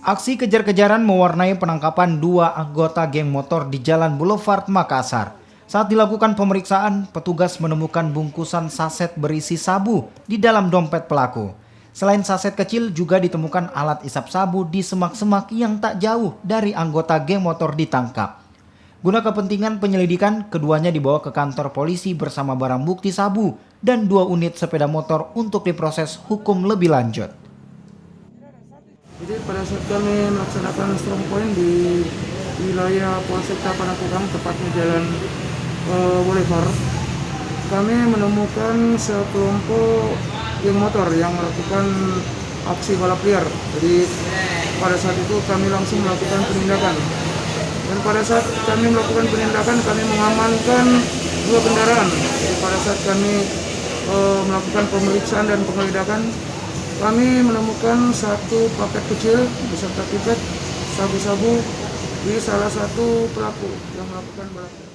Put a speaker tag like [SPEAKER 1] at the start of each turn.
[SPEAKER 1] Aksi kejar-kejaran mewarnai penangkapan dua anggota geng motor di Jalan Boulevard Makassar. Saat dilakukan pemeriksaan, petugas menemukan bungkusan saset berisi sabu di dalam dompet pelaku. Selain saset kecil, juga ditemukan alat isap sabu di semak-semak yang tak jauh dari anggota geng motor ditangkap. Guna kepentingan penyelidikan, keduanya dibawa ke kantor polisi bersama barang bukti sabu dan 2 unit sepeda motor untuk diproses hukum lebih lanjut.
[SPEAKER 2] Jadi pada saat kami melaksanakan strong point di wilayah Polsek Tapanakukang, tepatnya Jalan Boulevard, kami menemukan sekelompok geng motor yang melakukan aksi balap liar. Jadi pada saat itu kami langsung melakukan penindakan. Dan pada saat kami melakukan penindakan, kami mengamankan 2 kendaraan. Jadi pada saat kami melakukan pemeriksaan dan penggeledahan, kami menemukan 1 paket kecil beserta pipet sabu-sabu di salah satu pelaku yang melakukan balap liar.